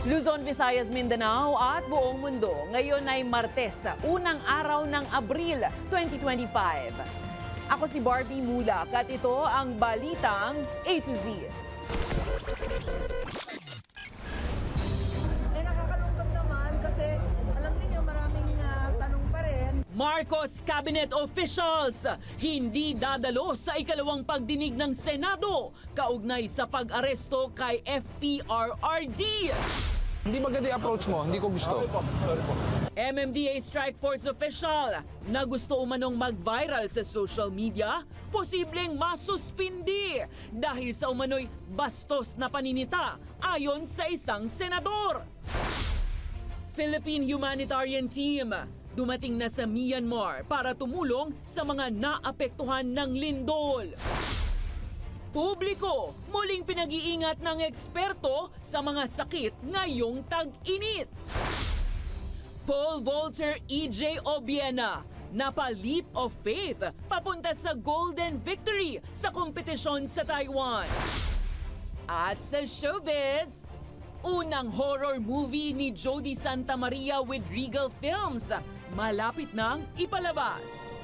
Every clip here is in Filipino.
Luzon, Visayas, Mindanao at buong mundo. Ngayon ay Martes, unang araw ng Abril 2025. Ako si Barbie Mulak at ito ang Balitang A to Z. Nakakalungkot naman kasi alam niyo maraming tanong pa rin. Marcos Cabinet Officials hindi dadalo sa ikalawang pagdinig ng Senado kaugnay sa pag-aresto kay FPRRD. Hindi maganda yung approach mo, hindi ko gusto. MMDA Strike Force official na gusto umanong mag-viral sa social media, posibleng masuspindi dahil sa umano'y bastos na paninita ayon sa isang senador. Philippine Humanitarian Team dumating na sa Myanmar para tumulong sa mga naapektuhan ng lindol. Publiko, muling pinag-iingat ng eksperto sa mga sakit ngayong tag-init. Paul Volter EJ Obiena, napa-leap of faith papunta sa golden victory sa kompetisyon sa Taiwan. At sa showbiz, unang horror movie ni Jody Santa Maria with Regal Films, malapit nang ipalabas.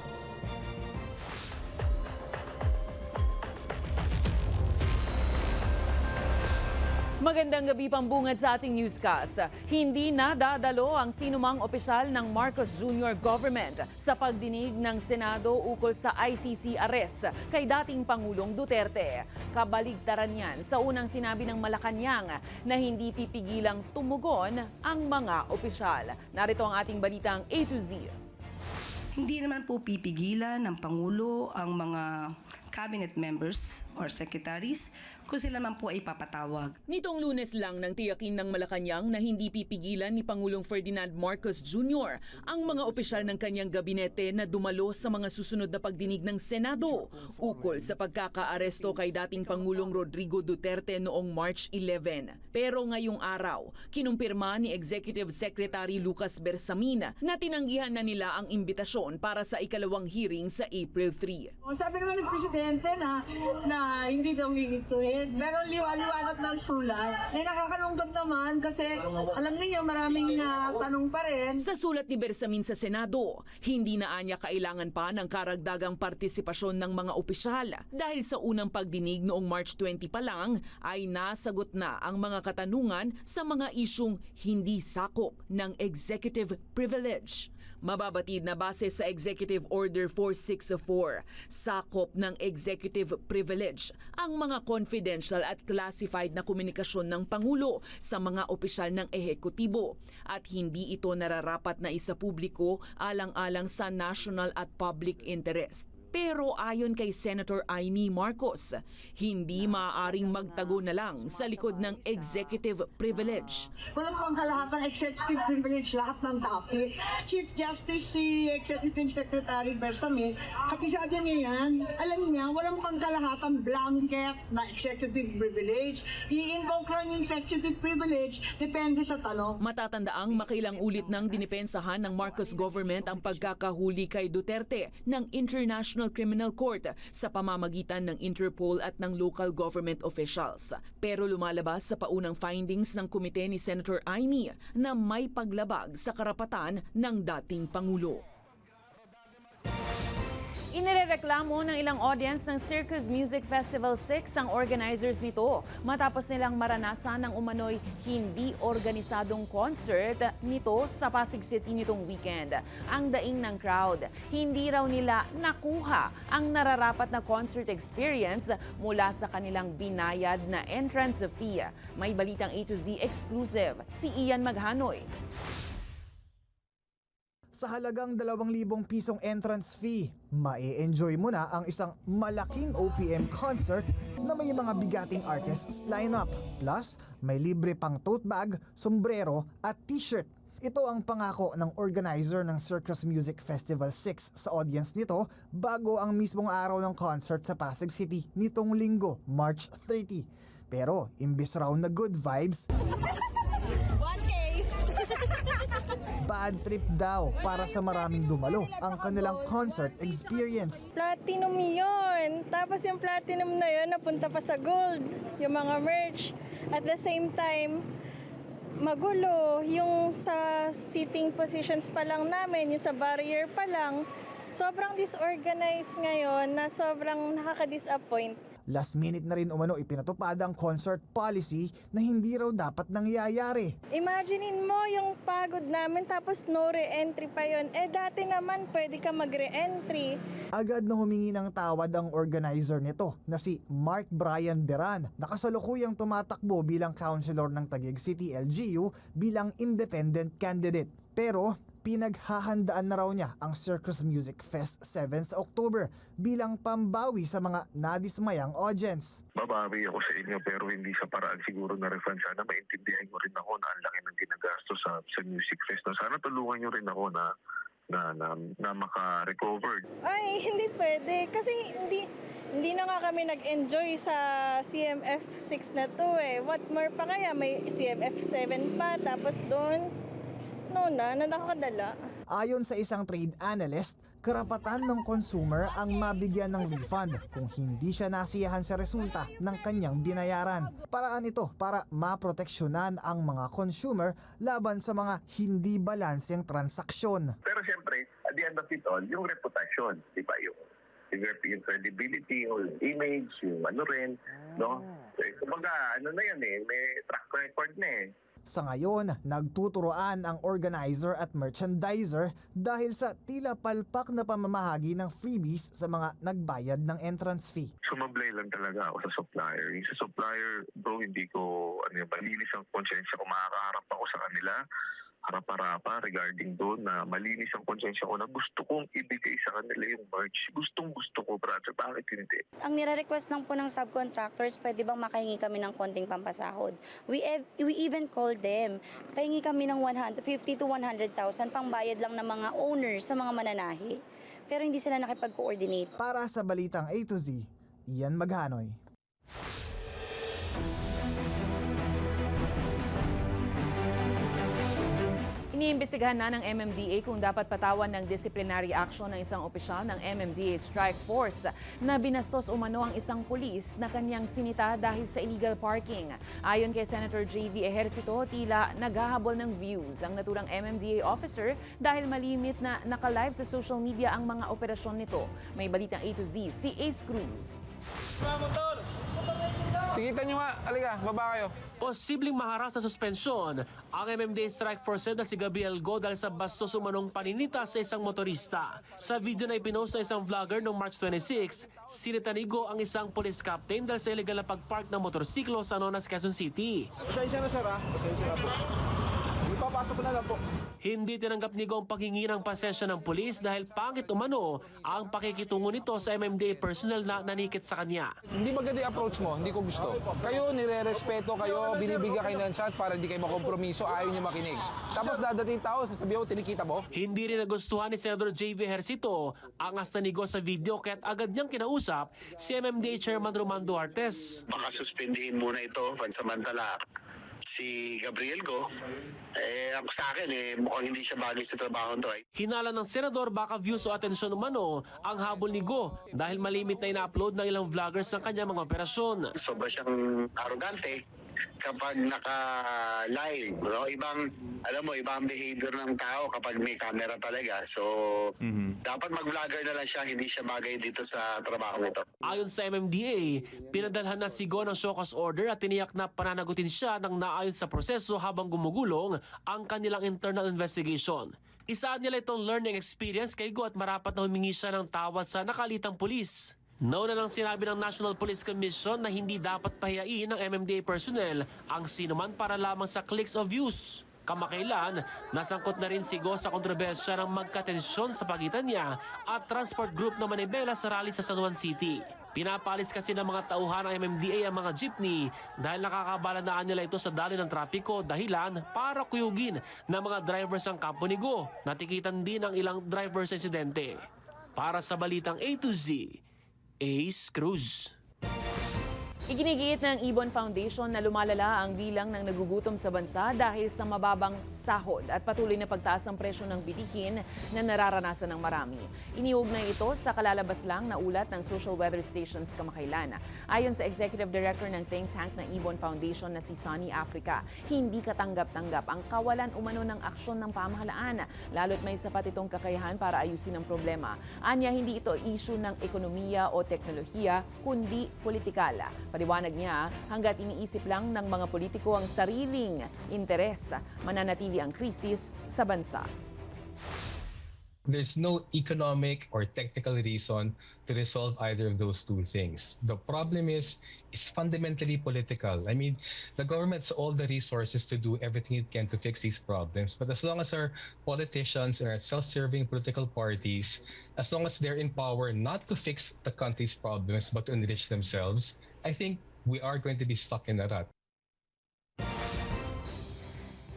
Magandang gabi pambungad sa ating newscast. Hindi na dadalo ang sinumang opisyal ng Marcos Jr. government sa pagdinig ng Senado ukol sa ICC arrest kay dating Pangulong Duterte. Kabaligtaran yan sa unang sinabi ng Malacanang na hindi pipigilang tumugon ang mga opisyal. Narito ang ating balitang A to Z. Hindi naman po pipigilan ng Pangulo ang mga cabinet members or secretaries kung sila man po ay papatawag. Nitong Lunes lang nang tiyakin ng Malacanang na hindi pipigilan ni Pangulong Ferdinand Marcos Jr. ang mga opisyal ng kanyang gabinete na dumalo sa mga susunod na pagdinig ng Senado ukol sa pagkakaaresto kay dating Pangulong Rodrigo Duterte noong March 11. Pero ngayong araw, kinumpirma ni Executive Secretary Lucas Bersamin na tinanggihan na nila ang imbitasyon para sa ikalawang hearing sa April 3. Sabi naman ng Presidente na hindi daw hihintuin. Pero liwanag ng sulat. Nakakalungkot naman kasi alam niyo maraming tanong pa rin. Sa sulat ni Bersamin sa Senado, hindi na anya kailangan pa ng karagdagang partisipasyon ng mga opisyal dahil sa unang pagdinig noong March 20 pa lang ay nasagot na ang mga katanungan sa mga isyung hindi sakop ng executive privilege. Mababatid na base sa Executive Order 4604, sakop ng executive privilege ang mga confidential at classified na komunikasyon ng Pangulo sa mga opisyal ng ehekutibo at hindi ito nararapat na isapubliko alang-alang sa national at public interest. Pero ayon kay Senator Amy Marcos, hindi maaaring magtago na lang sa likod ng executive privilege. Walang pang kalahatan executive privilege lahat ng topic. Chief Justice si Executive Secretary Bersamin, kapisado niya yan. Alam niya, walang pang kalahatan blanket na executive privilege. I-invoke lang yung executive privilege, depende sa tanong. Matatandaang makailang ulit ng dinipensahan ng Marcos government ang pagkakahuli kay Duterte ng International Criminal Court sa pamamagitan ng Interpol at ng local government officials. Pero lumalabas sa paunang findings ng komite ni Senator Amy na may paglabag sa karapatan ng dating Pangulo. Inirereklamo ng ilang audience ng Circus Music Festival 6 ang organizers nito matapos nilang maranasan ng umano'y hindi organisadong concert nito sa Pasig City nitong weekend. Ang daing ng crowd, hindi raw nila nakuha ang nararapat na concert experience mula sa kanilang binayad na entrance fee. May balitang A to Z exclusive, si Ian Maghanoy. Sa halagang 2,000 pisong entrance fee, ma-enjoy mo na ang isang malaking OPM concert na may mga bigating artists lineup. Plus, may libre pang tote bag, sombrero at t-shirt. Ito ang pangako ng organizer ng Circus Music Festival 6 sa audience nito bago ang mismong araw ng concert sa Pasig City nitong linggo, March 30. Pero, imbis raw na good vibes, bad trip daw para sa maraming dumalo ang kanilang concert experience. Platinum yun. Tapos yung platinum na yun, napunta pa sa gold. Yung mga merch. At the same time, magulo. Yung sa seating positions pa lang namin, yung sa barrier pa lang, sobrang disorganized ngayon na sobrang nakaka-disappoint. Last minute na rin umano ipinatupad ang concert policy na hindi raw dapat nangyayari. Imaginein mo yung pagod namin tapos no re-entry pa yon. Dati naman pwede ka mag-re-entry. Agad na humingi ng tawad ang organizer nito na si Mark Brian Beran na kasalukuyang tumatakbo bilang councilor ng Taguig City LGU bilang independent candidate. Pero pinaghahandaan na raw niya ang Circus Music Fest 7 sa October bilang pambawi sa mga nadismayang audience. Babawi ako sa inyo pero hindi sa paraan siguro na refund. Sana maintindihan mo rin ako na ang laki ng ginagastos sa music fest. Sana tulungan nyo rin ako na maka-recover. Ay, hindi pwede. Kasi hindi na nga kami nag-enjoy sa CMF 6 na to eh. What more pa kaya? May CMF 7 pa. Tapos doon, nakakadala. Ayon sa isang trade analyst, karapatan ng consumer ang mabigyan ng refund kung hindi siya nasiyahan sa resulta ng kanyang binayaran. Paraan ito para maproteksyonan ang mga consumer laban sa mga hindi balanseng transaksyon. Pero siyempre, at the end of it all, yung reputasyon, di ba yung credibility, yung image, yung ano rin, no? Kumbaga, ano na yan may track record na eh. Sa ngayon, nagtuturoan ang organizer at merchandiser dahil sa tila palpak na pamamahagi ng freebies sa mga nagbayad ng entrance fee. Sumablay lang talaga ako sa supplier. Yung sa supplier, bro, hindi ko malinis ang konsensya ko. Makakaharap ako sa kanila harap-harapa regarding doon na malinis ang konsensya ko na gusto kong ibigay sa kanila yung merch. Gustong-gusto ko, brother. Bakit hindi? Ang nire-request lang po ng subcontractors, pwede bang makahingi kami ng konting pampasahod? We even called them. Pahingi kami ng 50 to 100,000 pangbayad lang ng mga owners sa mga mananahi. Pero hindi sila nakipag-coordinate. Para sa Balitang A to Z, Ian Maghanoy. Iniimbestigahan na ng MMDA kung dapat patawan ng disciplinary action ng isang opisyal ng MMDA Strike Force na binastos umano ang isang pulis na kanyang sinita dahil sa illegal parking. Ayon kay Senator JV Ejercito, tila naghahabol ng views ang naturang MMDA officer dahil malimit na naka-live sa social media ang mga operasyon nito. May Balitang A to Z, si Ace Cruz. Tikitan nyo nga. Halika, baba kayo. Posibleng maharap sa suspensyon ang MMDA Strike Force na si Gabriel Go dahil sa bastos umanong paninita sa isang motorista. Sa video na ipinost ng isang vlogger noong March 26, sinitanigo ang isang police captain dahil sa illegal na pagpark ng motorsiklo sa Anonas, Quezon City. Pasensya na sir ha. Pasensya na po. Ipapasok ko na lang po. Hindi tinanggap ni Go ang paghingi ng pasensya ng pulis dahil pangit umano ang pakikitungo nito sa MMDA personnel na nanikit sa kanya. Hindi maganda yung approach mo. Hindi ko gusto. Kayo, nire-respeto kayo. Binibigyan kayo ng chance para hindi kayo makompromiso. Ayaw nyo makinig. Tapos dadating tao, sasabihin mo, tinikita mo. Hindi rin nagustuhan ni Senator JV Ejercito ang asta ni Go sa video kaya't agad niyang kinausap si MMDA Chairman Roman Duartes. Baka suspindihin muna ito pansamantala si Gabriel Go. Ako sa akin, mukhang hindi siya bagay sa trabaho nito. Hinala ng senador baka views o atensyon umano ang habol ni Go dahil malimit na ina-upload ng ilang vloggers ng kanyang mga operasyon. Sobra siyang arrogante kapag naka-live. No? Ibang behavior ng tao kapag may camera talaga. So, dapat mag-vlogger na lang siya, hindi siya bagay dito sa trabaho nito. Ayon sa MMDA, pinadalhan na si Go ng show cause order at tiniyak na pananagutin siya ng naayon sa proseso habang gumugulong ang kanilang internal investigation. Isa nila itong learning experience kay Go at marapat na humingi siya ng tawad sa nakalitang pulis. Nauna nang sinabi ng National Police Commission na hindi dapat pahiyain ng MMDA personnel ang sinuman para lamang sa clicks of views. Kamakailan, nasangkot na rin si Go sa kontrobersya ng magkatensyon sa pagitan niya at transport group na Manibela sa rally sa San Juan City. Pinapalis kasi ng mga tauhan ng MMDA ang mga jeepney dahil nakakabalanaan nila ito sa daloy ng trapiko dahilan para kuyugin ng mga drivers ang kampo ni Go. Natikitan din ang ilang drivers sa insidente. Para sa Balitang A to Z, Ace Cruz. Iginigiit ng Ibon Foundation na lumalala ang bilang ng nagugutom sa bansa dahil sa mababang sahod at patuloy na pagtaas ng presyo ng bilihin na nararanasan ng marami. Iniugnay ito sa kalalabas lang na ulat ng Social Weather Stations kamakailan. Ayon sa Executive Director ng think tank ng Ibon Foundation na si Sunny Africa, hindi katanggap-tanggap ang kawalan umano ng aksyon ng pamahalaan, lalo't may sapat itong kakayahan para ayusin ang problema. Anya, hindi ito issue ng ekonomiya o teknolohiya, kundi politikal. Paliwanag niya, hanggat iniisip lang ng mga politiko ang sariling interes, mananatili ang krisis sa bansa. There's no economic or technical reason to resolve either of those two things. The problem is fundamentally political. I mean, the government has all the resources to do everything it can to fix these problems. But as long as our politicians are self-serving political parties, as long as they're in power not to fix the country's problems but to enrich themselves, I think we are going to be stuck in a rut.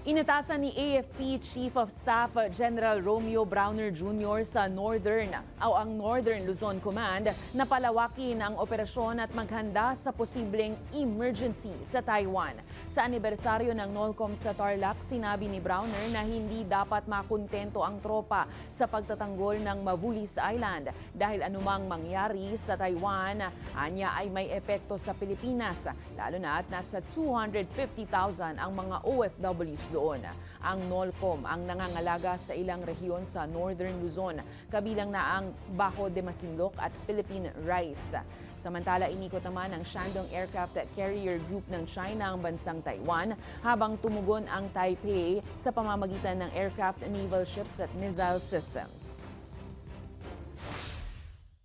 Inatasan ni AFP Chief of Staff General Romeo Browner Jr. sa ang Northern Luzon Command na palawakin ang operasyon at maghanda sa posibleng emergency sa Taiwan. Sa anibersaryo ng NOLCOM sa Tarlac, sinabi ni Browner na hindi dapat makontento ang tropa sa pagtatanggol ng Mavulis Island dahil anumang mangyari sa Taiwan, anya ay may epekto sa Pilipinas, lalo na at nasa 250,000 ang mga OFWs doon. Ang NOLCOM ang nangangalaga sa ilang rehiyon sa Northern Luzon, kabilang na ang Bajo de Masinloc at Philippine Rice. Samantala, inikot naman ng Shandong Aircraft Carrier Group ng China ang bansang Taiwan habang tumugon ang Taipei sa pamamagitan ng aircraft, naval ships at missile systems.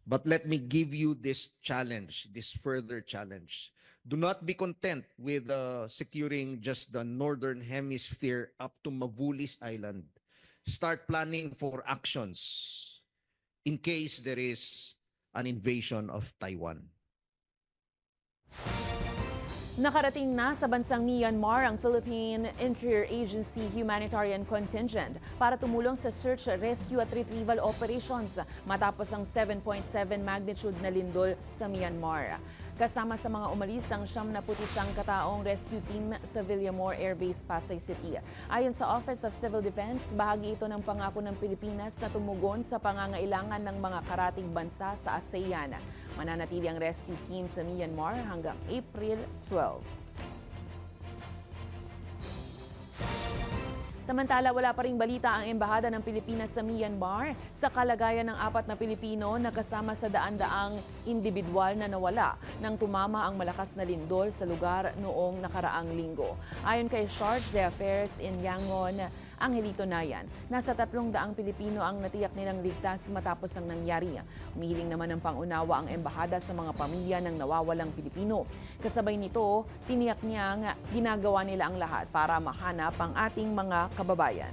But let me give you this challenge, this further challenge. Do not be content with securing just the northern hemisphere up to Mavulis Island. Start planning for actions in case there is an invasion of Taiwan. Nakarating na sa bansang Myanmar ang Philippine Interior Agency Humanitarian Contingent para tumulong sa search, rescue at retrieval operations matapos ang 7.7 magnitude na lindol sa Myanmar. Kasama sa mga umalis ang 71 kataong rescue team sa Villamor Air Base, Pasay City. Ayon sa Office of Civil Defense, bahagi ito ng pangako ng Pilipinas na tumugon sa pangangailangan ng mga karatig bansa sa ASEAN. Mananatili ang rescue team sa Myanmar hanggang April 12. Samantala, wala pa ring balita ang Embahada ng Pilipinas sa Myanmar sa kalagayan ng 4 na Pilipino na kasama sa daan-daang individual na nawala nang tumama ang malakas na lindol sa lugar noong nakaraang linggo. Ayon kay Charge d'Affaires in Yangon, Angelito Nayan, nasa 300 Pilipino ang natiyak nilang ligtas matapos ang nangyari. Umihiling naman ng pangunawa ang embahada sa mga pamilya ng nawawalang Pilipino. Kasabay nito, tiniyak niyang ginagawa nila ang lahat para mahanap ang ating mga kababayan.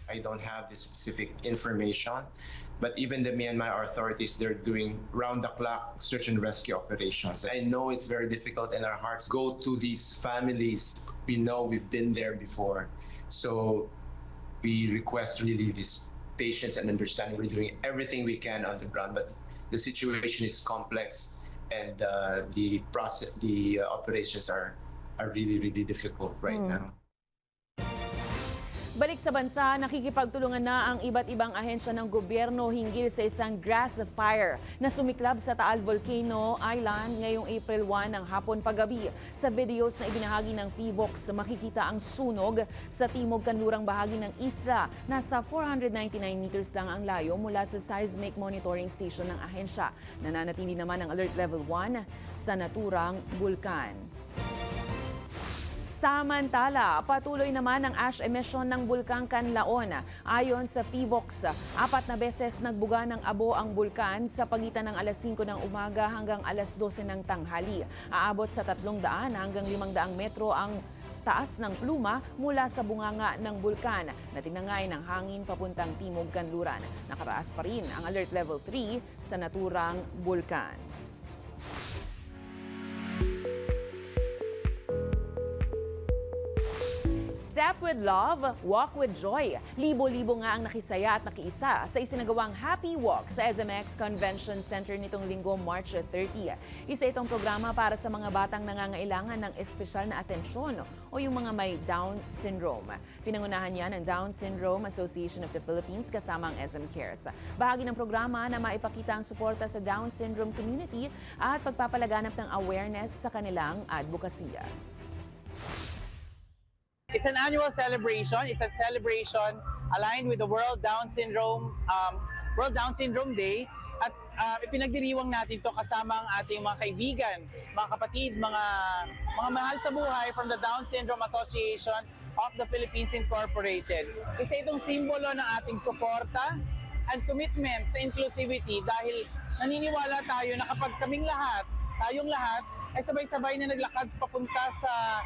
I don't have the specific information, but even the Myanmar authorities, they're doing round-the-clock search and rescue operations. I know it's very difficult and our hearts go to these families. We know we've been there before. So we request really this patience and understanding. We're doing everything we can on the ground, but the situation is complex and the operations are really, really difficult right now. Balik sa bansa, nakikipagtulungan na ang iba't ibang ahensya ng gobyerno hinggil sa isang grass fire na sumiklab sa Taal Volcano Island ngayong April 1 ng hapon paggabi. Sa videos na ibinahagi ng PHIVOX, makikita ang sunog sa timog kanlurang bahagi ng isla. Nasa 499 meters lang ang layo mula sa seismic monitoring station ng ahensya. Nananatili naman ang alert level 1 sa naturang bulkan. Samantala, patuloy naman ang ash emission ng Bulkang Canlaon. Ayon sa PHIVOX, 4 na beses nagbuga ng abo ang bulkan sa pagitan ng alas 5 ng umaga hanggang alas 12 ng tanghali. Aabot sa 300 hanggang 500 metro ang taas ng pluma mula sa bunganga ng bulkan na tinangay ng hangin papuntang timog kanluran. Nakaraas pa rin ang alert level 3 sa naturang bulkan. Step with Love, Walk with Joy. Libo-libo nga ang nakisaya at nakiisa sa isinagawang Happy Walk sa SMX Convention Center nitong linggo, March 30. Isa itong programa para sa mga batang nangangailangan ng espesyal na atensyon o yung mga may Down syndrome. Pinangunahan yan ng Down Syndrome Association of the Philippines kasama ang SM Cares. Bahagi ng programa na maipakita ang suporta sa Down syndrome community at pagpapalaganap ng awareness sa kanilang advokasya. It's an annual celebration. It's a celebration aligned with the World Down Syndrome Day. At ipinagdiriwang natin to kasama ang ating mga kaibigan, mga kapatid, mga mahal sa buhay from the Down Syndrome Association of the Philippines Incorporated. Isa itong simbolo ng ating suporta and commitment sa inclusivity dahil naniniwala tayo na kapag tayong lahat, ay sabay-sabay na naglakad papunta sa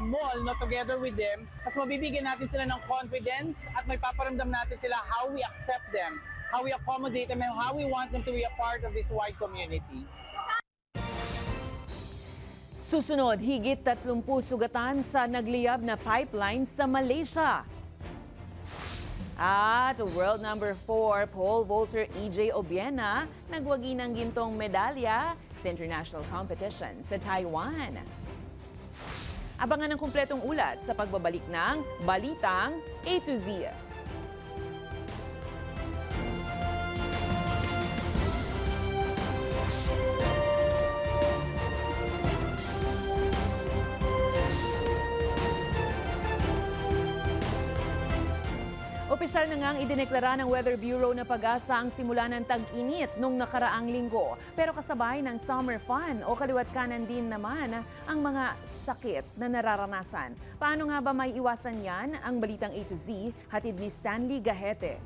mall, no, together with them, mas mabibigyan natin sila ng confidence at may paparamdam natin sila how we accept them, how we accommodate them, and how we want them to be a part of this wide community. Susunod, higit 30 sugatan sa nagliyab na pipeline sa Malaysia. At world number 4 pole vaulter EJ Obiena nagwagi ng gintong medalya sa international competition sa Taiwan. Abangan ang kumpletong ulat sa pagbabalik ng Balitang A to Z. Opisyal na ngang idineklara ng Weather Bureau na Pag-asa ang simula ng tag-init nung nakaraang linggo. Pero kasabay ng summer fun o kaliwat kanan din naman ang mga sakit na nararanasan. Paano nga ba may iwasan yan? Ang Balitang A to Z, hatid ni Stanley Gahete.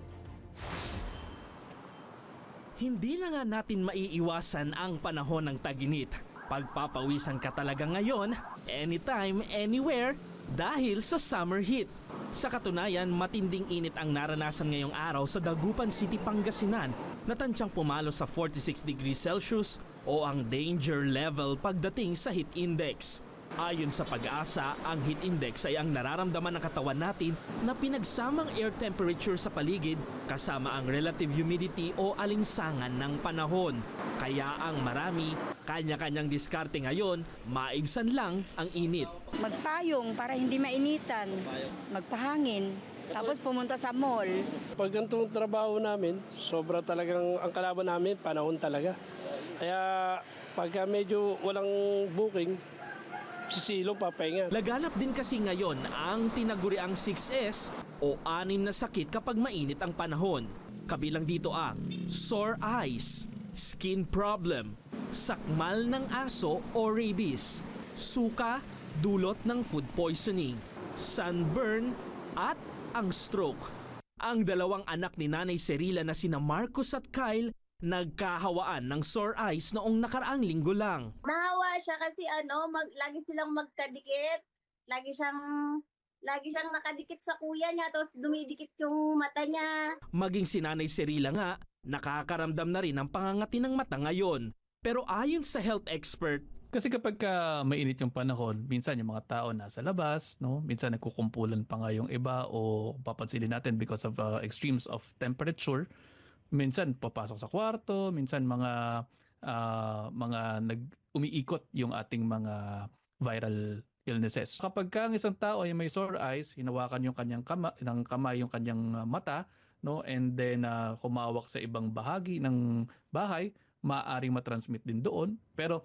Hindi na nga natin maiiwasan ang panahon ng tag-init. Pagpapawisan ka talaga ngayon, anytime, anywhere, dahil sa summer heat. Sa katunayan, matinding init ang naranasan ngayong araw sa Dagupan City, Pangasinan na tansyang pumalo sa 46 degrees Celsius o ang danger level pagdating sa heat index. Ayon sa Pag-asa, ang heat index ay ang nararamdaman ng katawan natin na pinagsamang air temperature sa paligid kasama ang relative humidity o alinsangan ng panahon. Kaya ang marami, kanya-kanyang diskarte ngayon, maibsan lang ang init. Magpayong para hindi mainitan, magpahangin, tapos pumunta sa mall. Pag ganitong trabaho namin, sobra talagang ang kalaban namin, panahon talaga. Kaya pagka medyo walang booking, sisilo, papahinga. Laganap din kasi ngayon ang tinaguriang 6S o 6 na sakit kapag mainit ang panahon. Kabilang dito ang sore eyes, skin problem, sakmal ng aso o rabies, suka, dulot ng food poisoning, sunburn at ang stroke. Ang dalawang anak ni Nanay Cerila na sina Marcos at Kyle nagkahawaan ng sore eyes noong nakaraang linggo lang. Nahawa siya kasi lagi silang magkadikit. Lagi siyang nakadikit sa kuya niya, tapos dumidikit yung mata niya. Maging si Nanay Cerila nga, nakakaramdam na rin ang pangangati ng mata ngayon. Pero ayon sa health expert, kasi kapag mainit yung panahon, minsan yung mga tao nasa labas, no? Minsan nagkukumpulan pa nga yung iba o papansinin natin because of extremes of temperature. Minsan papasok sa kwarto, minsan mga umiikot yung ating mga viral illnesses. Kapag ang isang tao ay may sore eyes, hinawakan yung kanyang kamay yung kanyang mata, no, and then humawak sa ibang bahagi ng bahay, maaaring matransmit din doon. Pero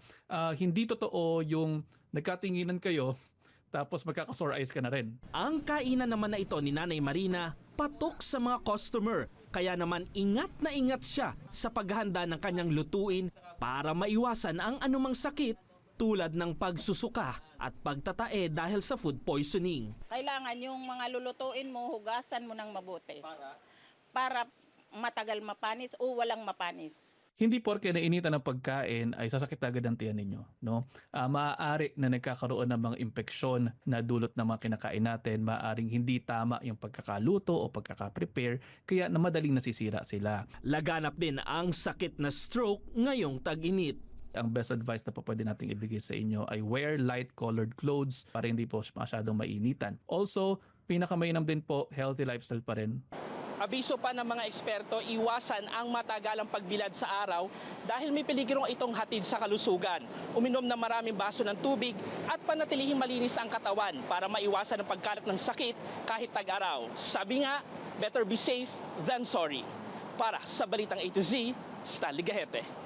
hindi totoo yung nagkatinginan kayo tapos magkaka-sore eyes ka na rin. Ang kainan naman na ito ni Nanay Marina patok sa mga customer. Kaya naman ingat na ingat siya sa paghahanda ng kanyang lutuin para maiwasan ang anumang sakit tulad ng pagsusuka at pagtatae dahil sa food poisoning. Kailangan yung mga lulutuin mo, hugasan mo ng mabuti. Para matagal mapanis o walang mapanis. Hindi porke nainitan ng pagkain ay sasakit agad ang tiyan ninyo, no? Maaari na nagkakaroon ng mga impeksyon na dulot ng mga kinakain natin, maaaring hindi tama yung pagkakaluto o pagkaka-prepare, kaya na madaling nasisira sila. Laganap din ang sakit na stroke ngayong tag-init. Ang best advice na po pwede nating ibigay sa inyo ay wear light colored clothes para hindi po masyadong mainitan. Also, pinakamainam din po, healthy lifestyle pa rin. Abiso pa ng mga eksperto, iwasan ang matagalang pagbilad sa araw dahil may peligro itong hatid sa kalusugan. Uminom ng maraming baso ng tubig at panatilihing malinis ang katawan para maiwasan ang pagkalat ng sakit kahit tag-araw. Sabi nga, better be safe than sorry. Para sa Balitang A to Z, Stanley Gahete.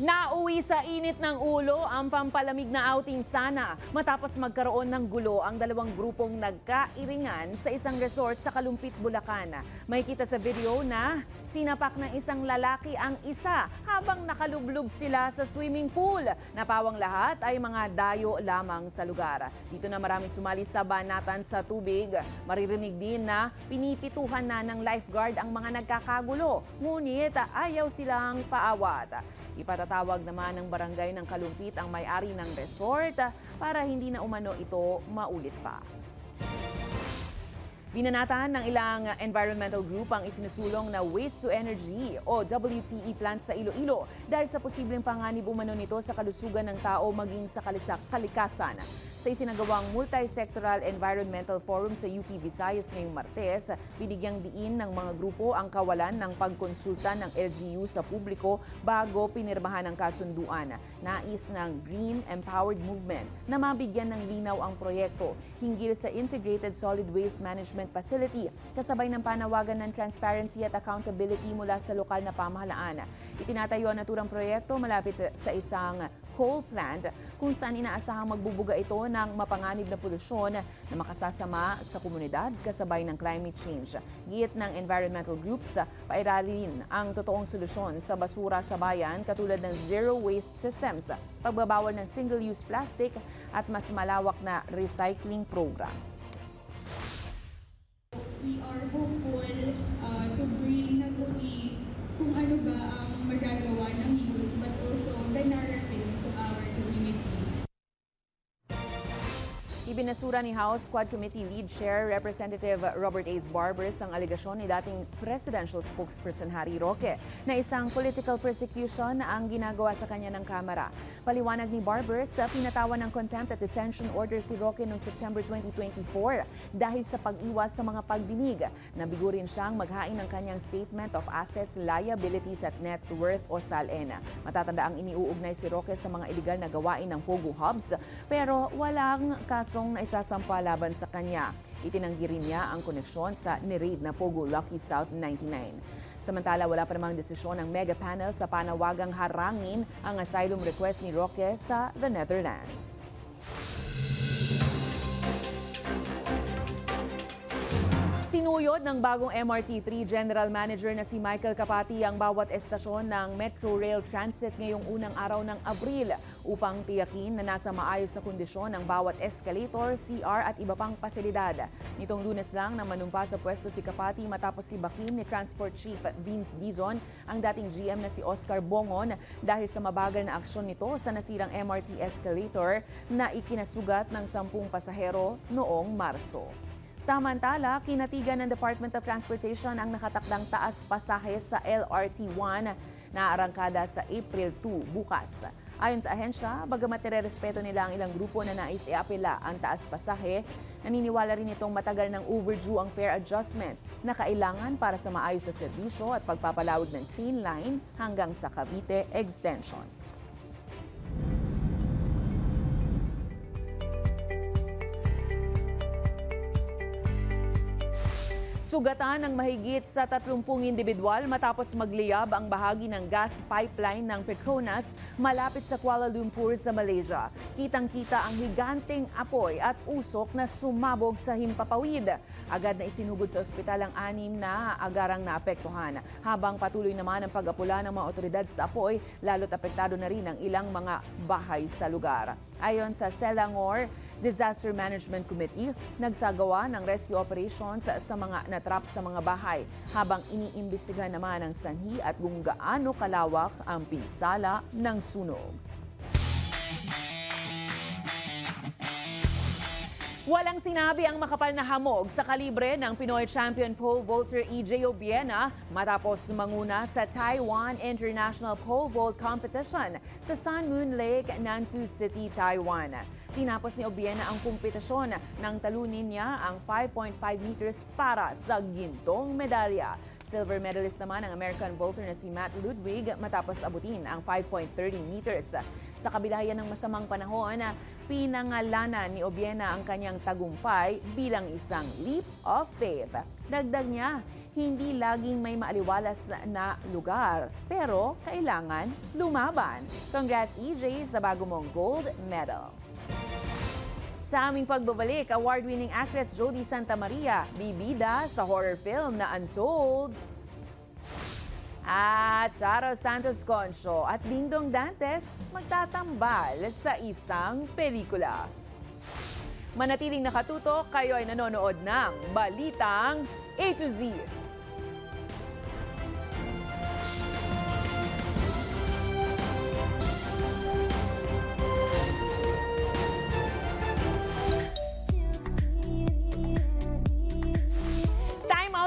Nauwi sa init ng ulo ang pampalamig na outing sana matapos magkaroon ng gulo ang dalawang grupong nagkairingan sa isang resort sa Kalumpit, Bulacan. May kita sa video na sinapak ng isang lalaki ang isa habang nakalublob sila sa swimming pool. Napawang lahat ay mga dayo lamang sa lugar. Dito na maraming sumali sa banatan sa tubig. Maririnig din na pinipituhan na ng lifeguard ang mga nagkakagulo. Ngunit ayaw silang paawat. Ipatatawag naman ng barangay ng Kalumpit ang may-ari ng resort para hindi na umano ito maulit pa. Binanatan ng ilang environmental group ang isinusulong na waste to energy o WTE plant sa Iloilo dahil sa posibleng panganib umano nito sa kalusugan ng tao maging sa kalikasan. Sa isinagawang multi-sectoral environmental forum sa UP Visayas ngayong Martes, binigyang diin ng mga grupo ang kawalan ng pagkonsulta ng LGU sa publiko bago pinirmahan ang kasunduan. Nais ng Green Empowered Movement na mabigyan ng linaw ang proyekto hinggil sa Integrated Solid Waste Management Facility kasabay ng panawagan ng transparency at accountability mula sa lokal na pamahalaan. Itinatayo ang naturang proyekto malapit sa isang coal plant kung saan inaasahang magbubuga ito ng mapanganib na polusyon na makasasama sa komunidad kasabay ng climate change. Giit ng environmental groups, pairalin ang totoong solusyon sa basura sa bayan katulad ng zero waste systems, pagbabawal ng single-use plastic at mas malawak na recycling program. We are hopeful to bring not only kung ano ba ang magagawa ng youth but also the narratives of our community. Ibinasura ni House Quad Committee Lead Chair Representative Robert Ace Barbers ang alegasyon ni dating presidential spokesperson Harry Roque na isang political persecution ang ginagawa sa kanya ng Kamara. Paliwanag ni Barbers, pinatawan ng contempt at detention order si Roque noong September 2024 dahil sa pag-iwas sa mga pagdinig. Nabigo rin siyang maghain ng kanyang Statement of Assets, Liabilities at Net Worth o SALN. Matatanda ang iniuugnay si Roque sa mga iligal na gawain ng Pogo Hubs pero walang kasong na isasampa laban sa kanya. Itinanggi rin niya ang koneksyon sa ni-raid na Pogo Lucky South 99. Samantala, wala pa namang desisyon ng mega panel sa panawagang harangin ang asylum request ni Roque sa the Netherlands. Sinuyod ng bagong MRT3 General Manager na si Michael Kapati ang bawat estasyon ng Metro Rail Transit ngayong unang araw ng Abril upang tiyakin na nasa maayos na kondisyon ang bawat escalator, CR at iba pang pasilidad. Nitong Lunes lang nang manumpa sa pwesto si Kapati matapos si Bakin ni Transport Chief Vince Dizon ang dating GM na si Oscar Bongon dahil sa mabagal na aksyon nito sa nasirang MRT escalator na ikinasugat ng 10 pasahero noong Marso. Samantala, kinatigan ng Department of Transportation ang nakatakdang taas pasahe sa LRT1 na arangkada sa April 2 bukas. Ayon sa ahensya, bagamat nire-respeto nila ang ilang grupo na nais iapela ang taas pasahe, naniniwala rin itong matagal ng overdue ang fare adjustment na kailangan para sa maayos na serbisyo at pagpapalawig ng train line hanggang sa Cavite Extension. Sugatan ng mahigit sa 30 individual matapos magliyab ang bahagi ng gas pipeline ng Petronas malapit sa Kuala Lumpur sa Malaysia. Kitang-kita ang higanteng apoy at usok na sumabog sa himpapawid. Agad na isinugod sa ospital ang 6 na agarang naapektuhan. Habang patuloy naman ang pag-apula ng mga otoridad sa apoy, lalo't apektado na rin ang ilang mga bahay sa lugar. Ayon sa Selangor Disaster Management Committee, nagsagawa ng rescue operations sa mga natrap sa mga bahay habang iniimbestiga naman ang sanhi at kung gaano kalawak ang pinsala ng sunog. Walang sinabi ang makapal na hamog sa kalibre ng Pinoy champion pole vaulter EJ Obiena matapos manguna sa Taiwan International Pole Vault Competition sa Sun Moon Lake, Nantou City, Taiwan. Tinapos ni Obiena ang kompetisyon nang talunin niya ang 5.5 meters para sa gintong medalya. Silver medalist naman ang American vaulter na si Matt Ludwig matapos abutin ang 5.30 meters. Sa kabila yan ng masamang panahon, pinangalanan ni Obiena ang kanyang tagumpay bilang isang leap of faith. Dagdag niya, hindi laging may maaliwalas na lugar, pero kailangan lumaban. Congrats EJ sa bago mong gold medal. Sa aming pagbabalik, award-winning actress Jody Santa Maria, bibida sa horror film na Untold. At Charo Santos Concho at Dingdong Dantes magtatambal sa isang pelikula. Manatiling nakatutok, kayo ay nanonood ng Balitang A to Z.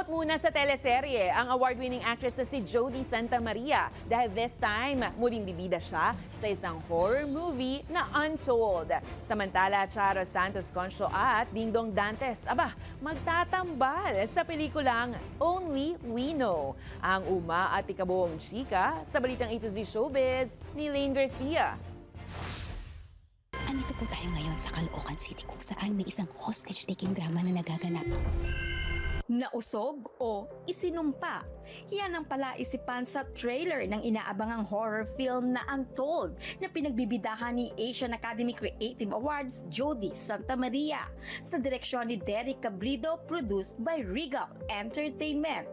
Muna sa teleserye ang award-winning actress na si Jody Santa Maria dahil this time muling bibida siya sa isang horror movie na Untold. Samantala, Charo Santos Concho at Dingdong Dantes, magtatambal sa pelikulang Only We Know. Ang uma at ikabuong chika sa Balitang A to Z Showbiz ni Lane Garcia. Andito po tayo ngayon sa Caloocan City kung saan may isang hostage-taking drama na nagaganap. Nausog o isinumpa. Yan ang palaisipan sa trailer ng inaabangang horror film na Untold na pinagbibidahan ni Asian Academy Creative Awards Jody Santa Maria sa direksyon ni Derek Cabrido, produced by Regal Entertainment.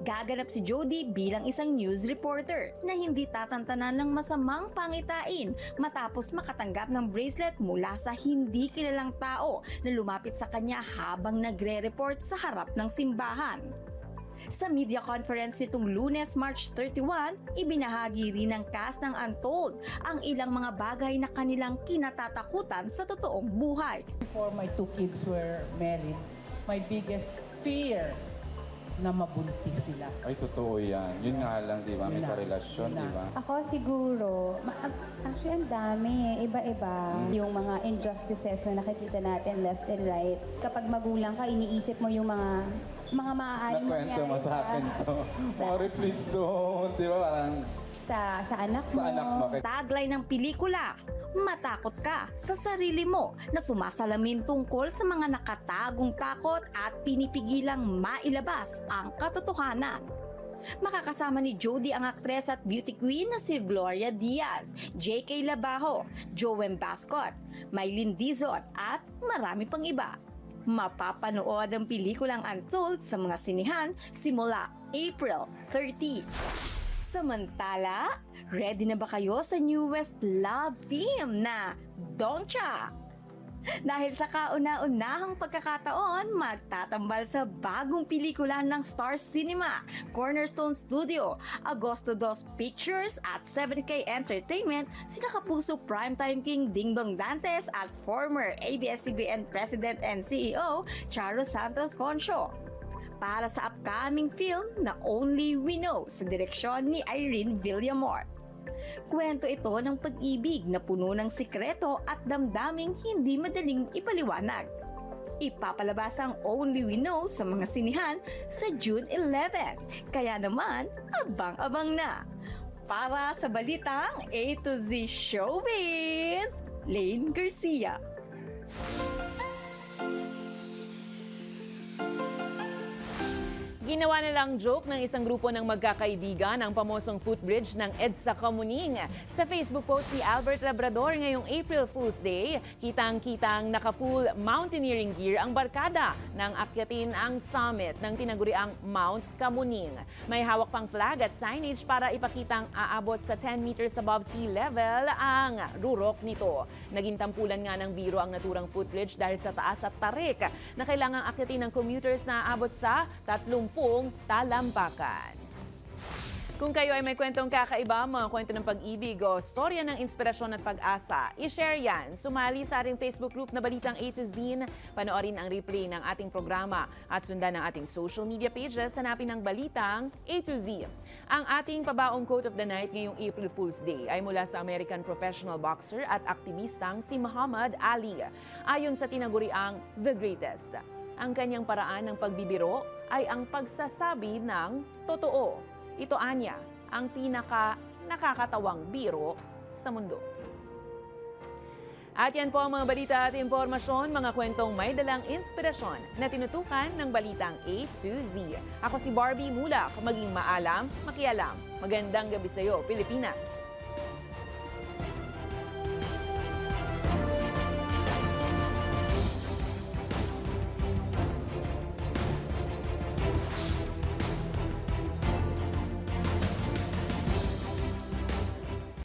Gaganap si Jody bilang isang news reporter na hindi tatantanan ng masamang pangitain matapos makatanggap ng bracelet mula sa hindi kilalang tao na lumapit sa kanya habang nagre-report sa harap ng simbahan. Sa media conference nitong Lunes, March 31, ibinahagi rin ng cast ng Untold ang ilang mga bagay na kanilang kinatatakutan sa totoong buhay. Before my two kids were married, my biggest fear na mabuntis sila. Ay, totoo yan. Yun nga lang, di ba? May karelasyon, di ba? Ako siguro, actually ang dami, iba-iba. Yung mga injustices na nakikita natin left and right. Kapag magulang ka, iniisip mo yung mga maaaring Nakwento mo sa akin to. Sorry, please don't. Di ba? Parang sa anak mo. Sa anak mo. Tagline ng pelikula, matakot ka sa sarili mo na sumasalamin tungkol sa mga nakatagong takot at pinipigilang mailabas ang katotohanan. Makakasama ni Jody ang aktres at beauty queen na si Gloria Diaz, J.K. Labajo, Joem Bascot, Mylene Dizon at marami pang iba. Mapapanood ang pelikulang Untold sa mga sinihan simula April 30. Samantala, ready na ba kayo sa newest love team na Dongcha? Dahil sa kauna-unahang pagkakataon, magtatambal sa bagong pelikula ng Star Cinema, Cornerstone Studio, Agosto 2 Pictures at 7K Entertainment, sina kapuso primetime king Dingdong Dantes at former ABS-CBN President and CEO Charo Santos Concho. Para sa upcoming film na Only We Know sa direksyon ni Irene Villamor. Kwento ito ng pag-ibig na puno ng sikreto at damdaming hindi madaling ipaliwanag. Ipapalabas ang Only We Know sa mga sinihan sa June 11. Kaya naman, abang-abang na. Para sa Balitang A to Z Showbiz, Lane Garcia. Ginawa na lang joke ng isang grupo ng magkakaibigan ang pamosong footbridge ng EDSA Kamuning. Sa Facebook post ni Albert Labrador ngayong April Fool's Day, kitang-kitang naka-full mountaineering gear ang barkada nang akyatin ang summit ng tinaguriang Mount Kamuning. May hawak pang flag at signage para ipakitang aabot sa 10 meters above sea level ang rurok nito. Naging tampulan nga ng biro ang naturang footbridge dahil sa taas at tarik na kailangang akyatin ng commuters na aabot sa 30 talampakan. Kung kayo ay may kwentong kakaiba, mga kwento ng pag-ibig o storya ng inspirasyon at pag-asa, i-share yan. Sumali sa ating Facebook group na Balitang A to Z, panoorin ang replay ng ating programa at sundan ang ating social media pages, hanapin ang Balitang A to Z. Ang ating pabaong quote of the night ngayong April Fool's Day ay mula sa American professional boxer at aktivistang si Muhammad Ali. Ayon sa tinaguriang The Greatest, ang kanyang paraan ng pagbibiro ay ang pagsasabi ng totoo. Ito anya ang pinaka nakakatawang biro sa mundo. At yan po ang mga balita at impormasyon, mga kwentong may dalang inspirasyon na tinutukan ng Balitang A to Z. Ako si Barbie Mulak, maging maalam, makialam. Magandang gabi sa iyo, Pilipinas.